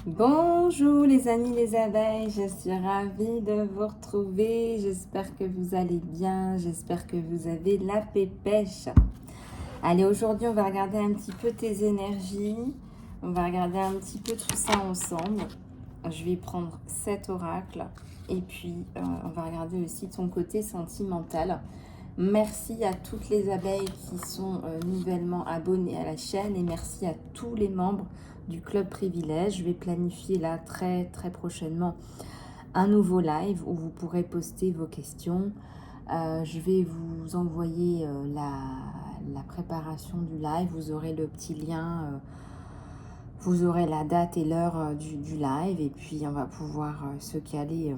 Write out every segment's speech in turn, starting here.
Bonjour les amis les abeilles, je suis ravie de vous retrouver, j'espère que vous allez bien, j'espère que vous avez la pépèche. Allez, aujourd'hui on va regarder un petit peu tes énergies, on va regarder un petit peu tout ça ensemble. Je vais prendre cet oracle et puis on va regarder aussi ton côté sentimental. Merci à toutes les abeilles qui sont nouvellement abonnées à la chaîne et merci à tous les membres du club privilège. Je vais planifier là très prochainement un nouveau live où vous pourrez poster vos questions. Je vais vous envoyer la préparation du live. Vous aurez le petit lien, vous aurez la date et l'heure du live et puis on va pouvoir se caler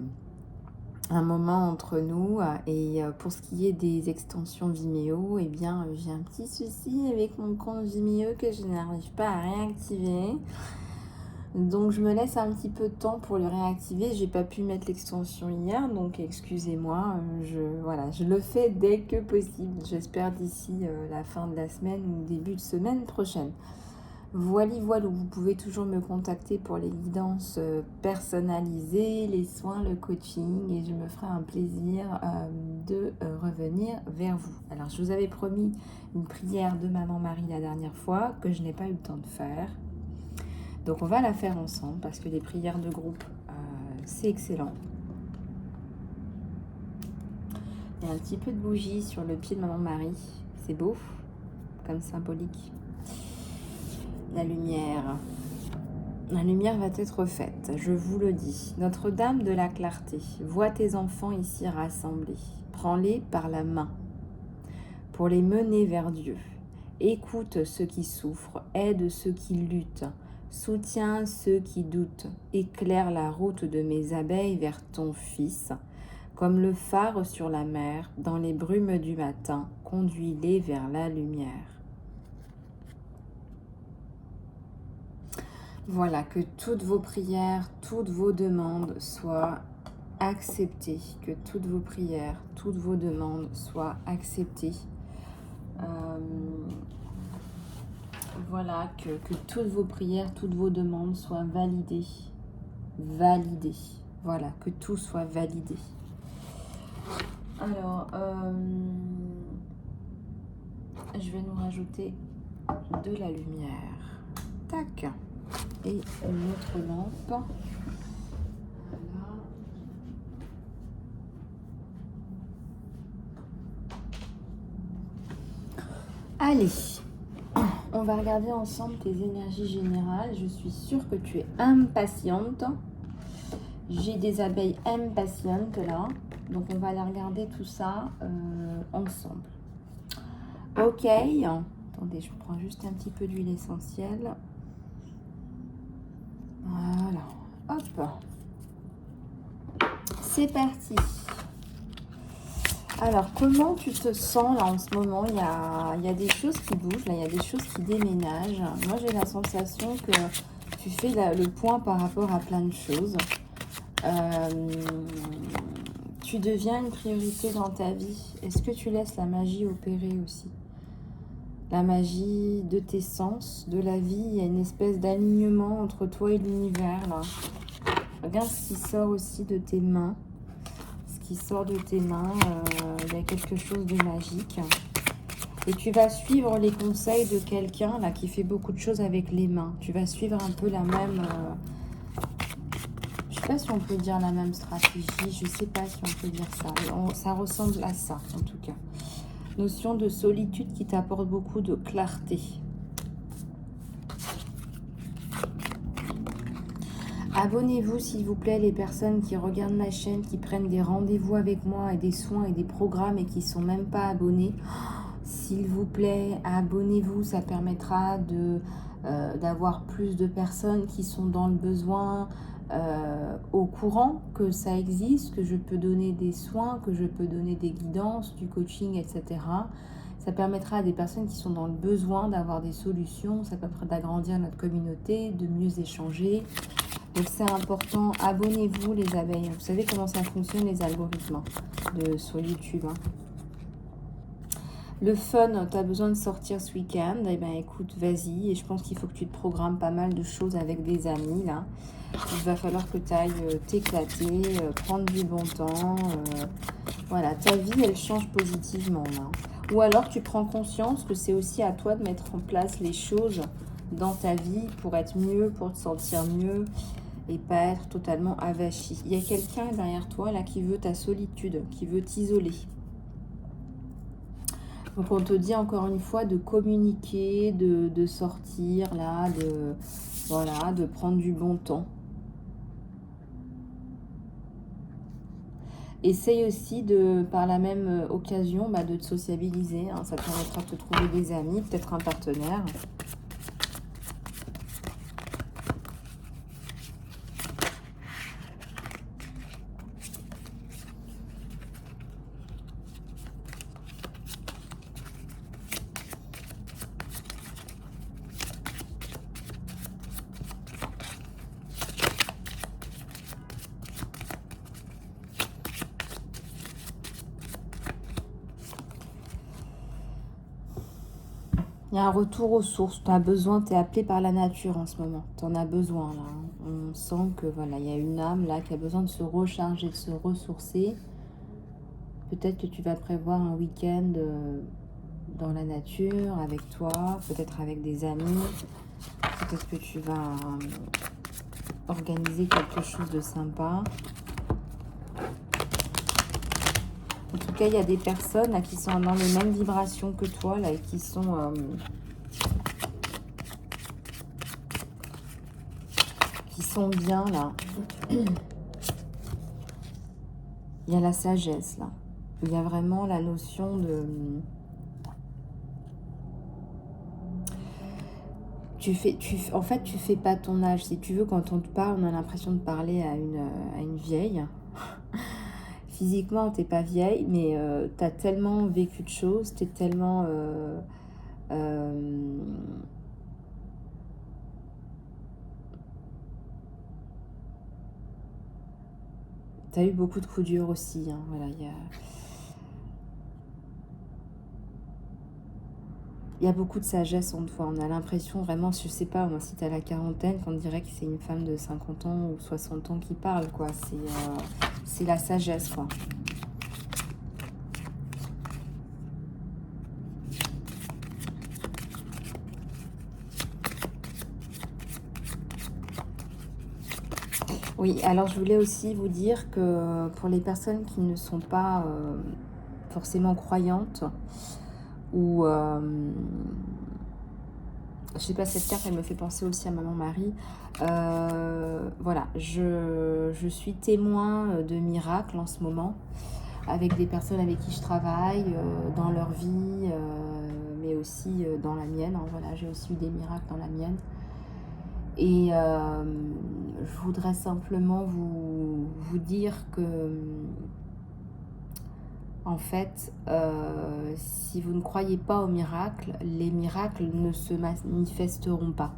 un moment entre nous. Et pour ce qui est des extensions Vimeo, eh bien j'ai un petit souci avec mon compte Vimeo que je n'arrive pas à réactiver, donc je me laisse un petit peu de temps pour le réactiver. J'ai pas pu mettre l'extension hier, donc excusez-moi. Je le fais dès que possible, j'espère d'ici la fin de la semaine ou début de semaine prochaine. Voilà, vous pouvez toujours me contacter pour les guidances personnalisées, les soins, le coaching, et je me ferai un plaisir de revenir vers vous. Alors, je vous avais promis une prière de Maman Marie la dernière fois, que je n'ai pas eu le temps de faire. Donc, on va la faire ensemble, parce que les prières de groupe, c'est excellent. Il y a un petit peu de bougie sur le pied de Maman Marie, c'est beau, comme symbolique. La lumière va être faite, je vous le dis. Notre-Dame de la clarté, vois tes enfants ici rassemblés. Prends-les par la main pour les mener vers Dieu. Écoute ceux qui souffrent, aide ceux qui luttent, soutiens ceux qui doutent. Éclaire la route de mes abeilles vers ton Fils. Comme le phare sur la mer, dans les brumes du matin, conduis-les vers la lumière. Voilà, que toutes vos prières, toutes vos demandes soient acceptées, que toutes vos prières, toutes vos demandes soient acceptées. Voilà, que toutes vos prières, toutes vos demandes soient validées. Validées. Voilà, que tout soit validé. Alors, je vais nous rajouter de la lumière. Tac. Et une autre lampe. Voilà. Allez, on va regarder ensemble tes énergies générales. Je suis sûre que tu es impatiente. J'ai des abeilles impatientes là. Donc on va aller regarder tout ça ensemble. Ok. Attendez, je prends juste un petit peu d'huile essentielle. Voilà, hop, c'est parti. Alors, comment tu te sens là en ce moment? Il y a des choses qui bougent, là, il y a des choses qui déménagent. Moi, j'ai la sensation que tu fais le point par rapport à plein de choses. Tu deviens une priorité dans ta vie. Est-ce que tu laisses la magie opérer aussi? La magie de tes sens, de la vie, il y a une espèce d'alignement entre toi et l'univers là. Regarde ce qui sort aussi de tes mains. Ce qui sort de tes mains, il y a quelque chose de magique. Et tu vas suivre les conseils de quelqu'un là qui fait beaucoup de choses avec les mains. Tu vas suivre un peu la même... je sais pas si on peut dire la même stratégie. Je sais pas si on peut dire ça. Ça ressemble à ça en tout cas. Notion de solitude qui t'apporte beaucoup de clarté. Abonnez-vous s'il vous plaît les personnes qui regardent ma chaîne, qui prennent des rendez-vous avec moi et des soins et des programmes et qui ne sont même pas abonnés. S'il vous plaît, abonnez-vous, ça permettra d'avoir plus de personnes qui sont dans le besoin, au courant que ça existe, que je peux donner des soins, que je peux donner des guidances, du coaching, etc. Ça permettra à des personnes qui sont dans le besoin d'avoir des solutions, ça permettra d'agrandir notre communauté, de mieux échanger. Donc c'est important, abonnez-vous les abeilles. Vous savez comment ça fonctionne les algorithmes sur YouTube. Le fun, tu as besoin de sortir ce week-end, eh ben écoute, vas-y. Et je pense qu'il faut que tu te programmes pas mal de choses avec des amis, là. Il va falloir que tu ailles t'éclater, prendre du bon temps. Voilà, ta vie, elle change positivement, là. Ou alors, tu prends conscience que c'est aussi à toi de mettre en place les choses dans ta vie pour être mieux, pour te sentir mieux et pas être totalement avachi. Il y a quelqu'un derrière toi, là, qui veut ta solitude, qui veut t'isoler. Donc on te dit encore une fois de communiquer, de sortir là, voilà, de prendre du bon temps. Essaye aussi par la même occasion, de te sociabiliser. Hein, ça te permettra de te trouver des amis, peut-être un partenaire. Il y a un retour aux sources. Tu as besoin, tu es appelé par la nature en ce moment. Tu en as besoin là. On sent que voilà, il y a une âme là qui a besoin de se recharger, de se ressourcer. Peut-être que tu vas prévoir un week-end dans la nature, avec toi, peut-être avec des amis. Peut-être que tu vas organiser quelque chose de sympa. En tout cas, il y a des personnes là, qui sont dans les mêmes vibrations que toi là, et qui sont bien là. Il y a la sagesse là. Il y a vraiment la notion de... en fait, tu fais pas ton âge. Si tu veux, quand on te parle, on a l'impression de parler à une vieille. Physiquement, t'es pas vieille, mais tu as tellement vécu de choses, t'es tellement... t'as eu beaucoup de coups durs aussi. Hein, voilà, il y a beaucoup de sagesse en toi. On a l'impression vraiment, je sais pas, moi, si tu as la quarantaine, qu'on dirait que c'est une femme de 50 ans ou 60 ans qui parle, quoi. C'est la sagesse, quoi. Oui, alors je voulais aussi vous dire que pour les personnes qui ne sont pas forcément croyantes, ou je sais pas, cette carte elle me fait penser aussi à Maman Marie. Voilà, je suis témoin de miracles en ce moment avec des personnes avec qui je travaille dans leur vie, mais aussi dans la mienne. Hein, voilà, j'ai aussi eu des miracles dans la mienne. Et je voudrais simplement vous dire que en fait, si vous ne croyez pas aux miracles, les miracles ne se manifesteront pas.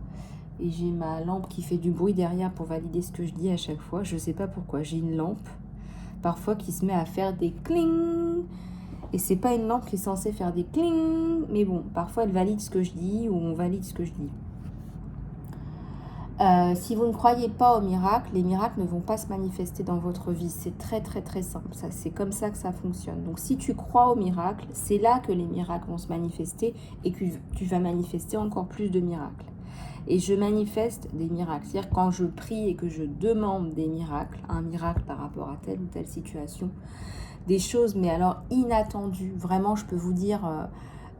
Et j'ai ma lampe qui fait du bruit derrière pour valider ce que je dis à chaque fois. Je ne sais pas pourquoi. J'ai une lampe, parfois, qui se met à faire des cling. Et c'est pas une lampe qui est censée faire des cling. Mais bon, parfois, elle valide ce que je dis ou on valide ce que je dis. Si vous ne croyez pas aux miracles, les miracles ne vont pas se manifester dans votre vie. C'est très très très simple. C'est comme ça que ça fonctionne. Donc si tu crois aux miracles, c'est là que les miracles vont se manifester et que tu vas manifester encore plus de miracles. Et je manifeste des miracles. C'est-à-dire quand je prie et que je demande des miracles, un miracle par rapport à telle ou telle situation, des choses mais alors inattendues. Vraiment, je peux vous dire...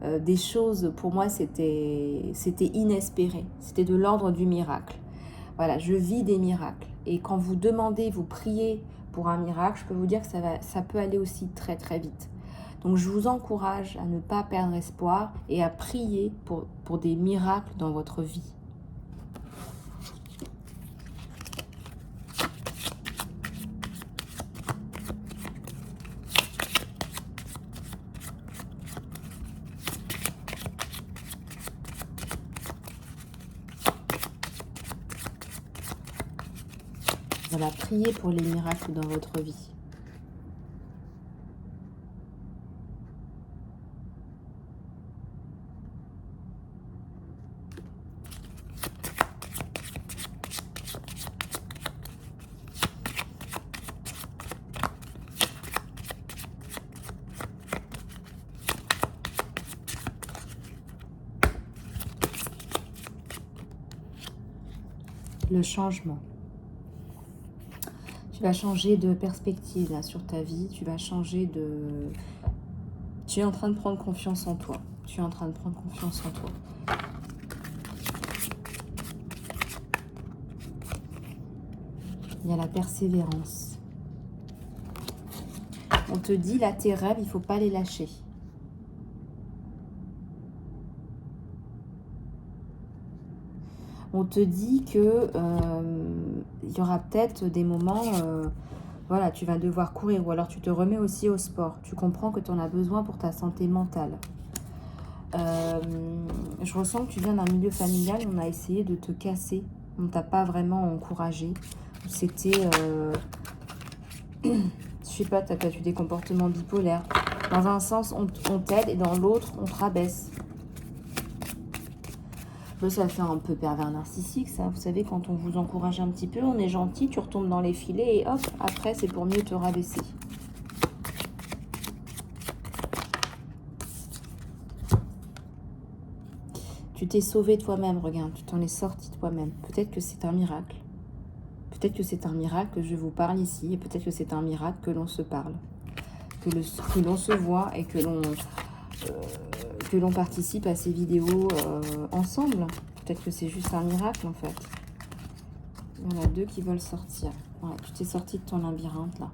des choses, pour moi, c'était inespéré. C'était de l'ordre du miracle. Voilà, je vis des miracles. Et quand vous demandez, vous priez pour un miracle, je peux vous dire que ça peut aller aussi très très vite. Donc je vous encourage à ne pas perdre espoir et à prier pour des miracles dans votre vie. Voilà, priez pour les miracles dans votre vie. . le changement. Tu vas changer de perspective là sur ta vie, tu vas changer de... Tu es en train de prendre confiance en toi. Tu es en train de prendre confiance en toi. Il y a la persévérance. On te dit, là, tes rêves, il ne faut pas les lâcher. On te dit que il y aura peut-être des moments, voilà, tu vas devoir courir ou alors tu te remets aussi au sport. Tu comprends que tu en as besoin pour ta santé mentale. Je ressens que tu viens d'un milieu familial, on a essayé de te casser, on ne t'a pas vraiment encouragé. C'était, je sais pas, tu as eu des comportements bipolaires. Dans un sens, on t'aide et dans l'autre, on te rabaisse. Ça fait un peu pervers narcissique, ça. Vous savez, quand on vous encourage un petit peu, on est gentil, tu retombes dans les filets et hop, après, c'est pour mieux te rabaisser. Tu t'es sauvé toi-même, regarde, tu t'en es sorti toi-même. Peut-être que c'est un miracle. Peut-être que c'est un miracle que je vous parle ici, et peut-être que c'est un miracle que l'on se parle, que l'on se voit et que l'on participe à ces vidéos ensemble. Peut-être que c'est juste un miracle en fait. Il y en a deux qui veulent sortir. Ouais, tu t'es sorti de ton labyrinthe là.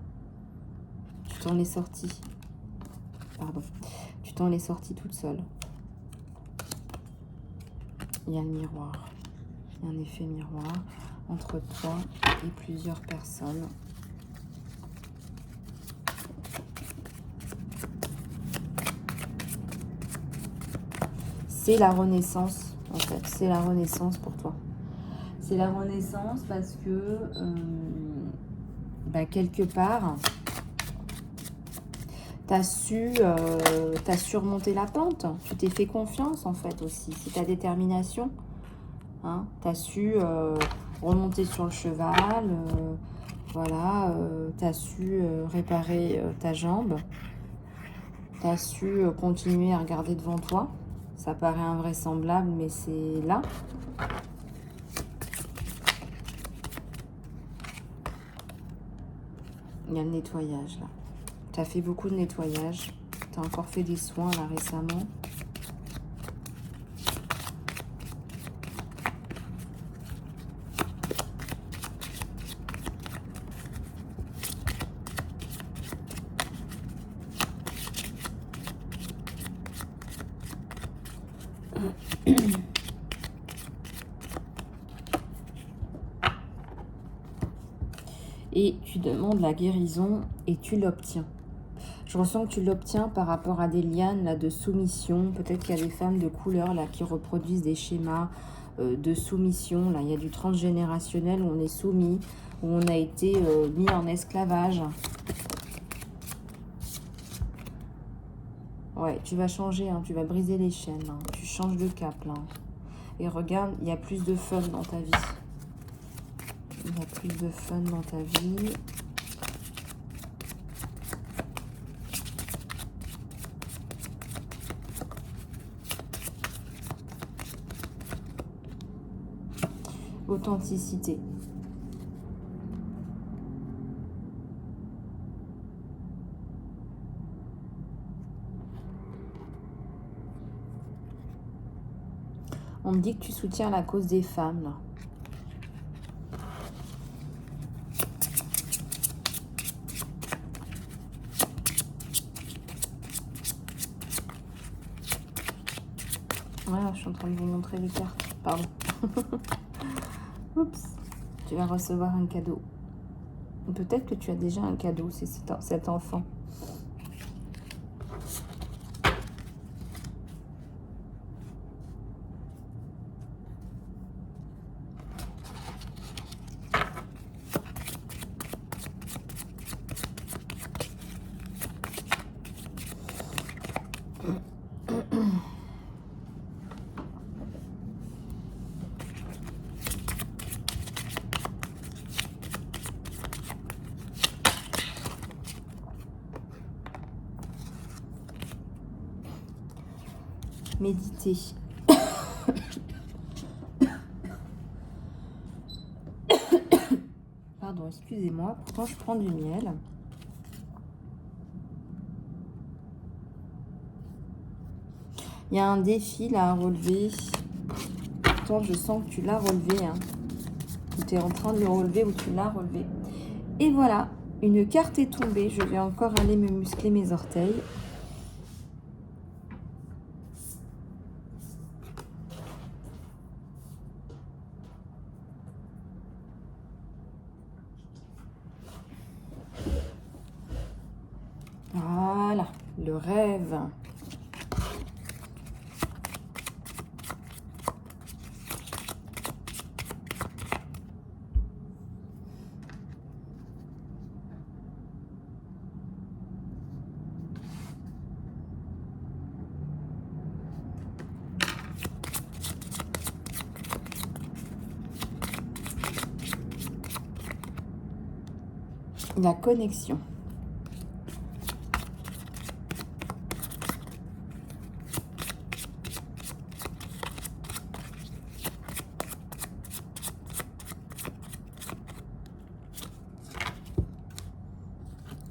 Tu t'en es sorti. Pardon. Tu t'en es sorti toute seule. Il y a le miroir. Il y a un effet miroir entre toi et plusieurs personnes. C'est la renaissance, en fait. C'est la renaissance pour toi. C'est la renaissance parce que, quelque part, tu as su surmonter la pente. Tu t'es fait confiance, en fait, aussi. C'est ta détermination. Hein, tu as su remonter sur le cheval. Voilà. Tu as su réparer ta jambe. Tu as su continuer à regarder devant toi. Ça paraît invraisemblable, mais c'est là. Il y a le nettoyage, là. Tu as fait beaucoup de nettoyage. Tu as encore fait des soins, là, récemment. Et tu demandes la guérison et tu l'obtiens. Je ressens que tu l'obtiens par rapport à des lianes là, de soumission. Peut-être qu'il y a des femmes de couleur là, qui reproduisent des schémas de soumission. Là, il y a du transgénérationnel où on est soumis, où on a été mis en esclavage. Ouais, tu vas changer, hein, tu vas briser les chaînes. Hein, tu changes de cap là. Et regarde, il y a plus de fun dans ta vie. Il y a plus de fun dans ta vie. Authenticité. On me dit que tu soutiens la cause des femmes, là. Voilà, je suis en train de vous montrer les cartes. Pardon. Oups. Tu vas recevoir un cadeau. Peut-être que tu as déjà un cadeau, c'est cet enfant. Méditer. pardon, excusez-moi, quand je prends du miel. Il y a un défi là à relever. Pourtant, je sens que tu l'as relevé. Hein. Ou tu es en train de le relever ou tu l'as relevé. Et voilà, une carte est tombée. Je vais encore aller me muscler mes orteils. Voilà, le rêve. La connexion.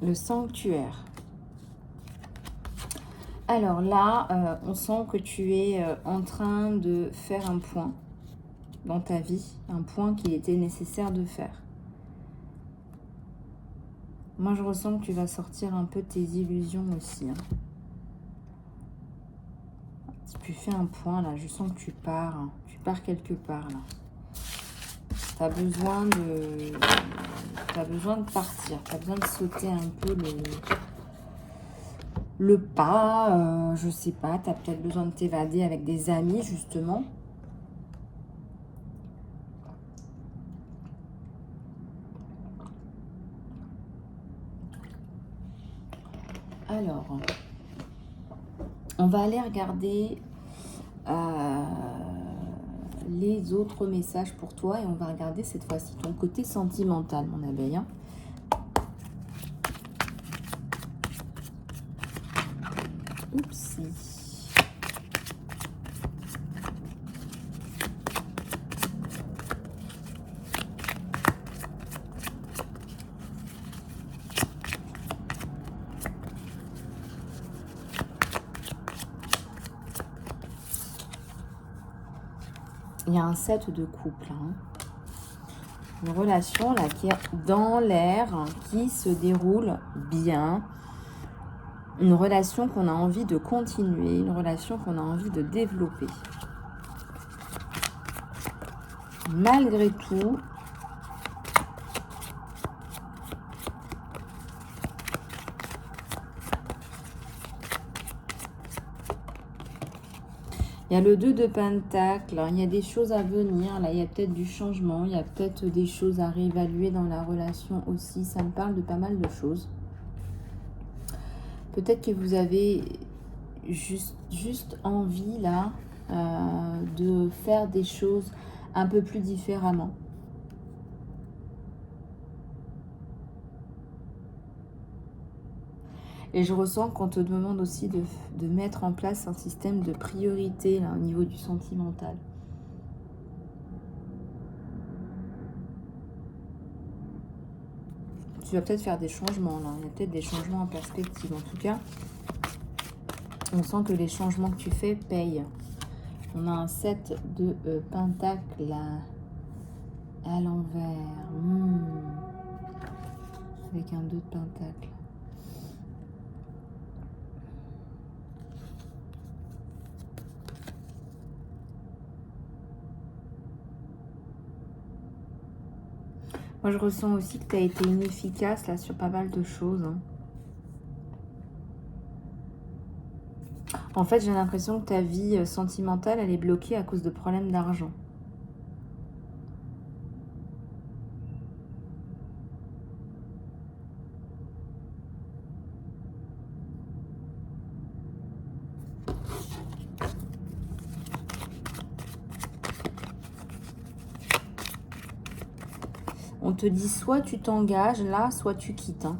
Le sanctuaire. Alors là, on sent que tu es en train de faire un point dans ta vie, un point qui était nécessaire de faire. Moi, je ressens que tu vas sortir un peu tes illusions aussi. Hein. Tu fais un point là, je sens que tu pars. Hein. Tu pars quelque part là. Tu as besoin de partir. Tu as besoin de sauter un peu le pas. Je sais pas, tu as peut-être besoin de t'évader avec des amis justement. Alors, on va aller regarder les autres messages pour toi et on va regarder cette fois-ci ton côté sentimental, mon abeille. Hein. Oupsie. Il y a un set de couple. Hein. Une relation là qui est dans l'air, hein, qui se déroule bien. Une relation qu'on a envie de continuer, une relation qu'on a envie de développer. Malgré tout, il y a le 2 de Pentacle, il y a des choses à venir, là il y a peut-être du changement, il y a peut-être des choses à réévaluer dans la relation aussi, ça me parle de pas mal de choses. Peut-être que vous avez juste envie là de faire des choses un peu plus différemment. Et je ressens qu'on te demande aussi de mettre en place un système de priorité là, au niveau du sentimental. Tu vas peut-être faire des changements là. Il y a peut-être des changements en perspective. En tout cas, on sent que les changements que tu fais payent. On a un 7 de Pentacle là, à l'envers. Avec un 2 de Pentacle. Moi, je ressens aussi que tu as été inefficace là sur pas mal de choses. Hein. En fait, j'ai l'impression que ta vie sentimentale, elle est bloquée à cause de problèmes d'argent. On te dit soit tu t'engages là, soit tu quittes. Hein.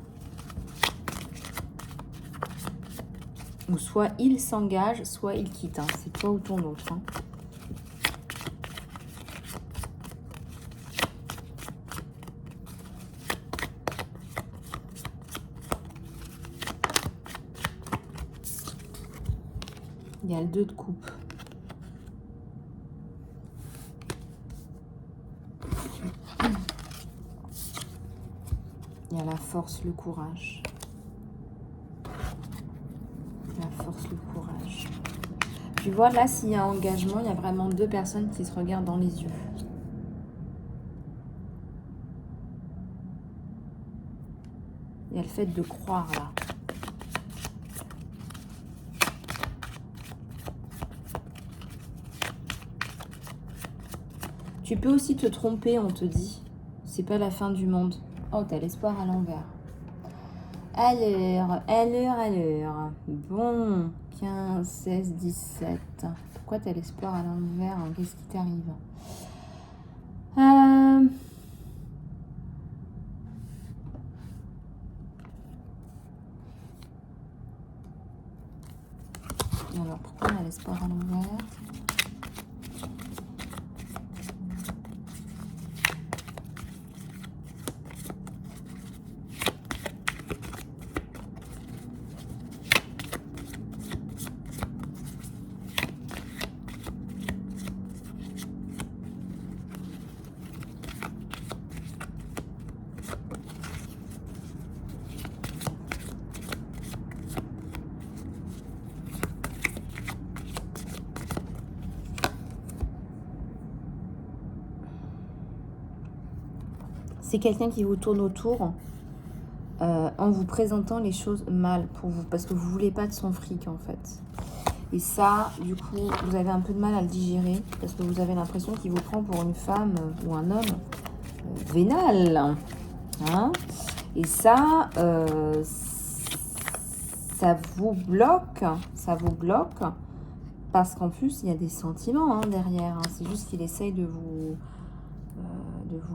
Ou soit il s'engage, soit il quitte. Hein. C'est toi ou ton autre. Hein. Il y a le 2 de coupe. Il y a la force, le courage. La force, le courage. Tu vois, là, s'il y a engagement, il y a vraiment 2 personnes qui se regardent dans les yeux. Il y a le fait de croire, là. Tu peux aussi te tromper, on te dit. C'est pas la fin du monde. Oh, t'as l'espoir à l'envers. Alors. Bon, 15, 16, 17. Pourquoi t'as l'espoir à l'envers? Qu'est-ce qui t'arrive? Alors, pourquoi on a l'espoir à l'envers? C'est quelqu'un qui vous tourne autour en vous présentant les choses mal pour vous, parce que vous ne voulez pas de son fric en fait. Et ça, du coup, vous avez un peu de mal à le digérer, parce que vous avez l'impression qu'il vous prend pour une femme ou un homme vénal. Hein, et ça, ça vous bloque, parce qu'en plus, il y a des sentiments derrière. C'est juste qu'il essaye de vous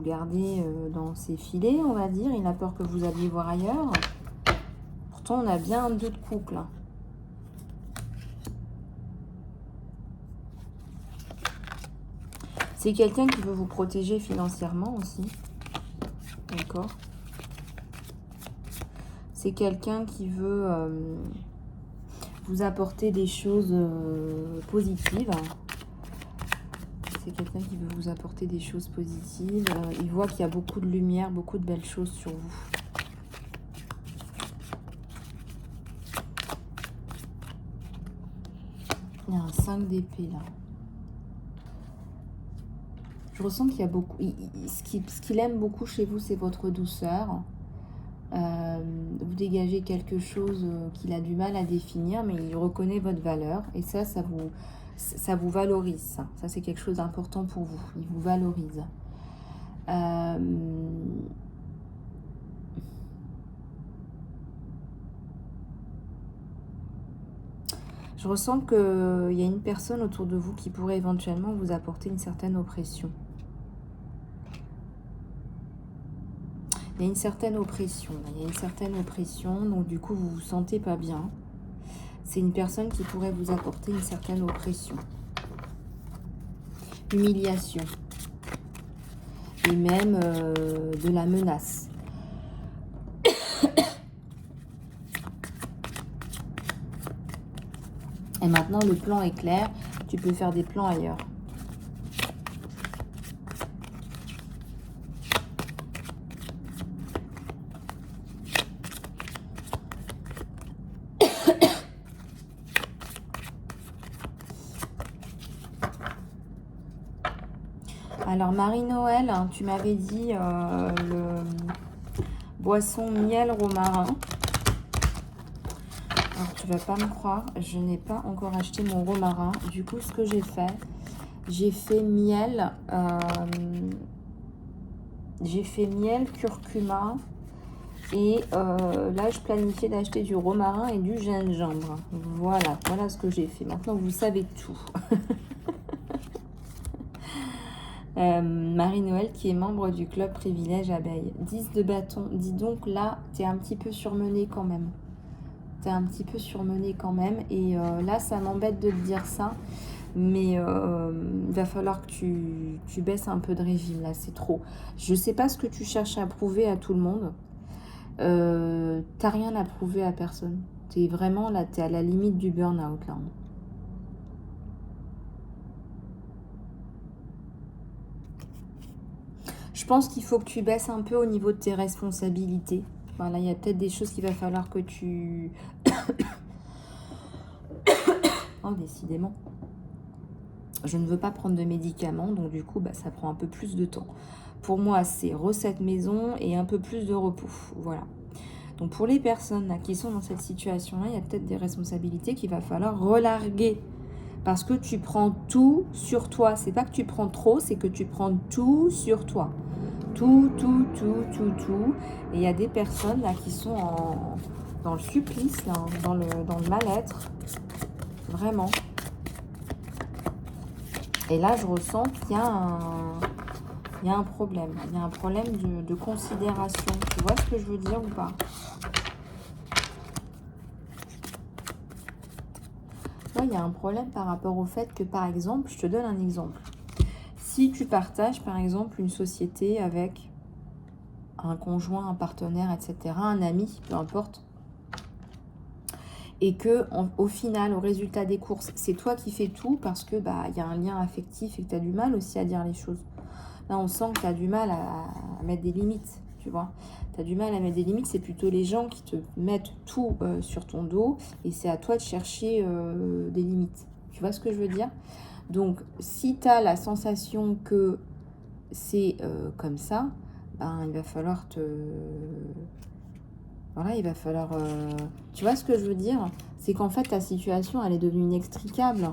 garder dans ses filets, on va dire. Il a peur que vous alliez voir ailleurs. Pourtant, on a bien un 2 de couple. C'est quelqu'un qui veut vous protéger financièrement aussi. D'accord. C'est quelqu'un qui veut vous apporter des choses positives. C'est quelqu'un qui veut vous apporter des choses positives. Il voit qu'il y a beaucoup de lumière, beaucoup de belles choses sur vous. Il y a un 5 d'épée là. Je ressens qu'il y a beaucoup... Ce qu'il aime beaucoup chez vous, c'est votre douceur. Vous dégagez quelque chose qu'il a du mal à définir, mais il reconnaît votre valeur. Et ça vous valorise. Ça, c'est quelque chose d'important pour vous. Il vous valorise. Je ressens qu'il y a une personne autour de vous qui pourrait éventuellement vous apporter une certaine oppression. Il y a une certaine oppression. Donc du coup, vous vous sentez pas bien. C'est une personne qui pourrait vous apporter une certaine oppression. Humiliation. Et même de la menace. Et maintenant, le plan est clair. Tu peux faire des plans ailleurs. Alors, Marie-Noël, tu m'avais dit le boisson miel romarin. Alors, tu vas pas me croire, je n'ai pas encore acheté mon romarin. Du coup, ce que j'ai fait miel, curcuma. Et là, je planifiais d'acheter du romarin et du gingembre. Voilà ce que j'ai fait. Maintenant, vous savez tout. Marie-Noël qui est membre du club Privilège Abeille. 10 de bâton. Dis donc, là, tu es un petit peu surmenée quand même. Et là, ça m'embête de te dire ça. Mais il va falloir que tu baisses un peu de régime. Là, c'est trop. Je sais pas ce que tu cherches à prouver à tout le monde. T'as rien à prouver à personne. T'es vraiment là, t'es à la limite du burn-out là. pense qu'il faut que tu baisses un peu au niveau de tes responsabilités. Voilà, il y a peut-être des choses qu'il va falloir que tu... Oh, décidément. Je ne veux pas prendre de médicaments, donc du coup, bah, ça prend un peu plus de temps. Pour moi, c'est recette maison et un peu plus de repos. Voilà. Donc pour les personnes là, qui sont dans cette situation-là, il y a peut-être des responsabilités qu'il va falloir relarguer. Parce que tu prends tout sur toi. C'est pas que tu prends trop, c'est que tu prends tout sur toi. Tout. Et il y a des personnes là qui sont dans le supplice, là, dans le mal-être. Vraiment. Et là, je ressens qu'il y a un problème. Il y a un problème de considération. Tu vois ce que je veux dire ou pas? Là, il y a un problème par rapport au fait que, par exemple, je te donne un exemple. Si tu partages, par exemple, une société avec un conjoint, un partenaire, etc., un ami, peu importe, et que au final, au résultat des courses, c'est toi qui fais tout parce que bah il y a un lien affectif et que tu as du mal aussi à dire les choses. Là, on sent que tu as du mal à mettre des limites, tu vois. Tu as du mal à mettre des limites, c'est plutôt les gens qui te mettent tout sur ton dos et c'est à toi de chercher des limites. Tu vois ce que je veux dire? Donc, si tu as la sensation que c'est comme ça, ben, il va falloir te... Voilà, il va falloir... Tu vois ce que je veux dire? C'est qu'en fait, ta situation, elle est devenue inextricable.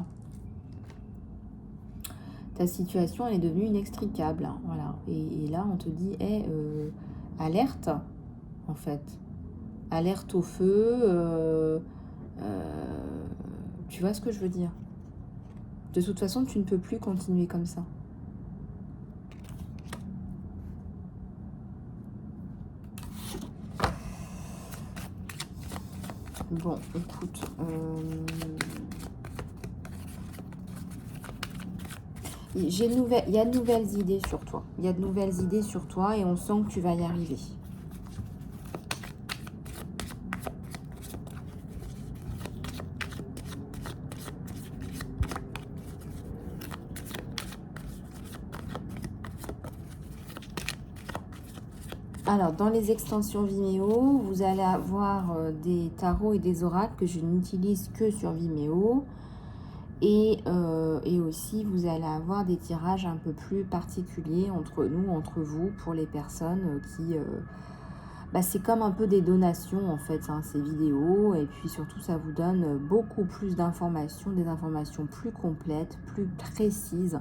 Ta situation, elle est devenue inextricable. Voilà. Et là, on te dit, hey, alerte, en fait. Alerte au feu. Tu vois ce que je veux dire? De toute façon, tu ne peux plus continuer comme ça. Bon, écoute... il y a de nouvelles idées sur toi. Il y a de nouvelles idées sur toi et on sent que tu vas y arriver. Alors, dans les extensions Vimeo, vous allez avoir des tarots et des oracles que je n'utilise que sur Vimeo. Et aussi, vous allez avoir des tirages un peu plus particuliers entre nous, entre vous, pour les personnes qui... bah, c'est comme un peu des donations, en fait, hein, ces vidéos. Et puis, surtout, ça vous donne beaucoup plus d'informations, des informations plus complètes, plus précises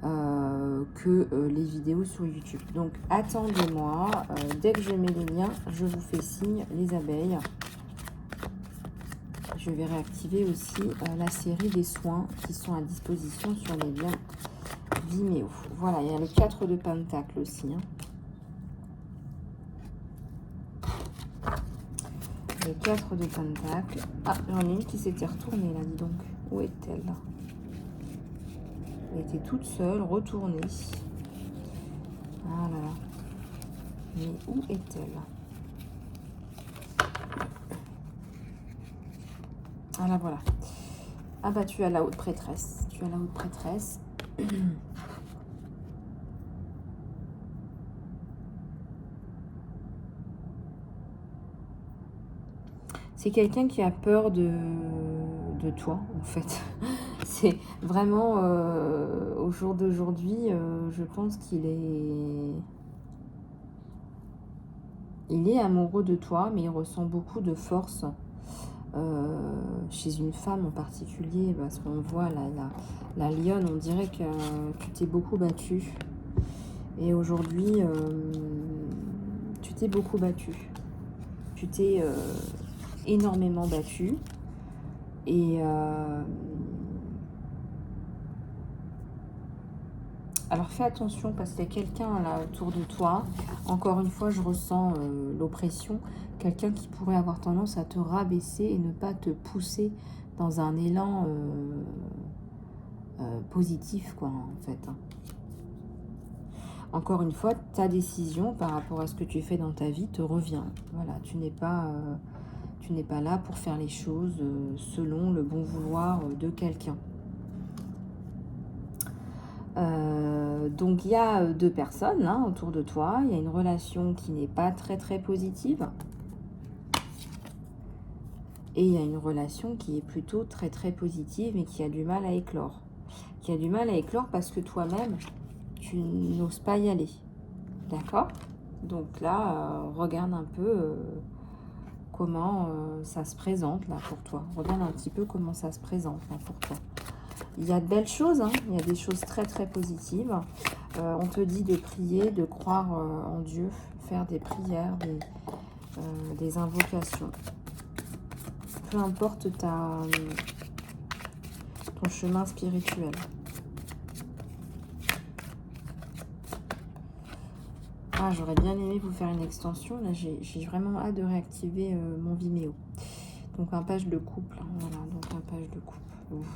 que les vidéos sur YouTube. Donc, attendez-moi. Dès que je mets les liens, je vous fais signe, les abeilles. Je vais réactiver aussi la série des soins qui sont à disposition sur les liens Vimeo. Voilà, il y a le 4 de Pentacle aussi. Hein. Le 4 de Pentacle. Ah, j'en ai une qui s'était retournée là, dis donc. Où est-elle? Elle était toute seule, retournée. Ah là là. Mais où est-elle? Ah là, voilà. Ah bah, tu as la haute prêtresse. Tu as la haute prêtresse. C'est quelqu'un qui a peur de toi, en fait. C'est vraiment, au jour d'aujourd'hui, je pense qu'il est... Il est amoureux de toi, mais il ressent beaucoup de force chez une femme en particulier, parce qu'on voit la lionne, on dirait que tu t'es beaucoup battue. Et aujourd'hui, tu t'es beaucoup battue. Tu t'es énormément battue. Et alors fais attention parce qu'il y a quelqu'un là autour de toi. Encore une fois, je ressens l'oppression. Quelqu'un qui pourrait avoir tendance à te rabaisser et ne pas te pousser dans un élan positif, quoi, en fait. Hein. Encore une fois, ta décision par rapport à ce que tu fais dans ta vie te revient. Voilà, tu n'es pas là pour faire les choses selon le bon vouloir de quelqu'un. Donc, il y a deux personnes hein, autour de toi. Il y a une relation qui n'est pas très, très positive. Et il y a une relation qui est plutôt très, très positive et qui a du mal à éclore. Qui a du mal à éclore parce que toi-même, tu n'oses pas y aller. D'accord? Donc là, regarde un peu comment ça se présente là pour toi. Regarde un petit peu comment ça se présente là pour toi. Il y a de belles choses, hein. Il y a des choses très très positives. On te dit de prier, de croire en Dieu, faire des prières, des invocations. Peu importe ton chemin spirituel. Ah, j'aurais bien aimé vous faire une extension. Là, j'ai vraiment hâte de réactiver mon Vimeo. Donc, un page de couple. Hein, voilà, donc un page de couple.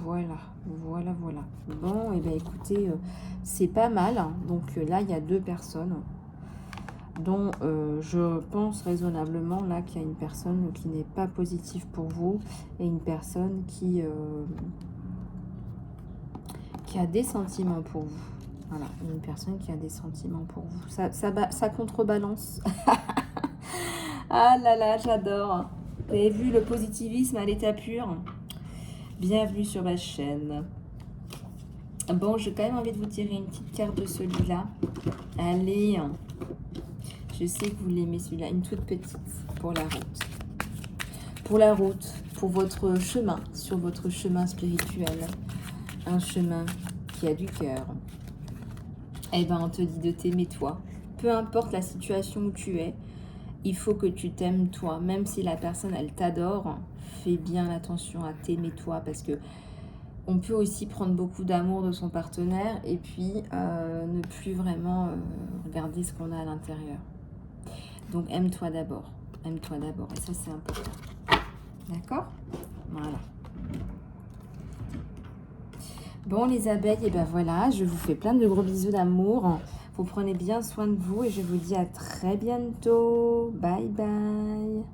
Voilà, voilà, voilà. Bon, et bien écoutez, c'est pas mal. Hein. Donc là, il y a deux personnes dont je pense raisonnablement là qu'il y a une personne qui n'est pas positive pour vous et une personne qui a des sentiments pour vous. Voilà, une personne qui a des sentiments pour vous. Ça contrebalance. Ah là là, j'adore. Vous avez vu le positivisme à l'état pur? Bienvenue sur ma chaîne. Bon, j'ai quand même envie de vous tirer une petite carte de celui-là. Allez, je sais que vous l'aimez celui-là, une toute petite pour la route. Pour la route, pour votre chemin, sur votre chemin spirituel. Un chemin qui a du cœur. Eh ben, on te dit de t'aimer toi. Peu importe la situation où tu es, il faut que tu t'aimes toi. Même si la personne, elle t'adore, fais bien attention à t'aimer toi parce que on peut aussi prendre beaucoup d'amour de son partenaire et puis ne plus vraiment regarder ce qu'on a à l'intérieur. Donc, aime-toi d'abord. Aime-toi d'abord. Et ça, c'est important. D'accord? Voilà. Bon, les abeilles, et ben voilà, je vous fais plein de gros bisous d'amour. Vous prenez bien soin de vous et je vous dis à très bientôt. Bye bye.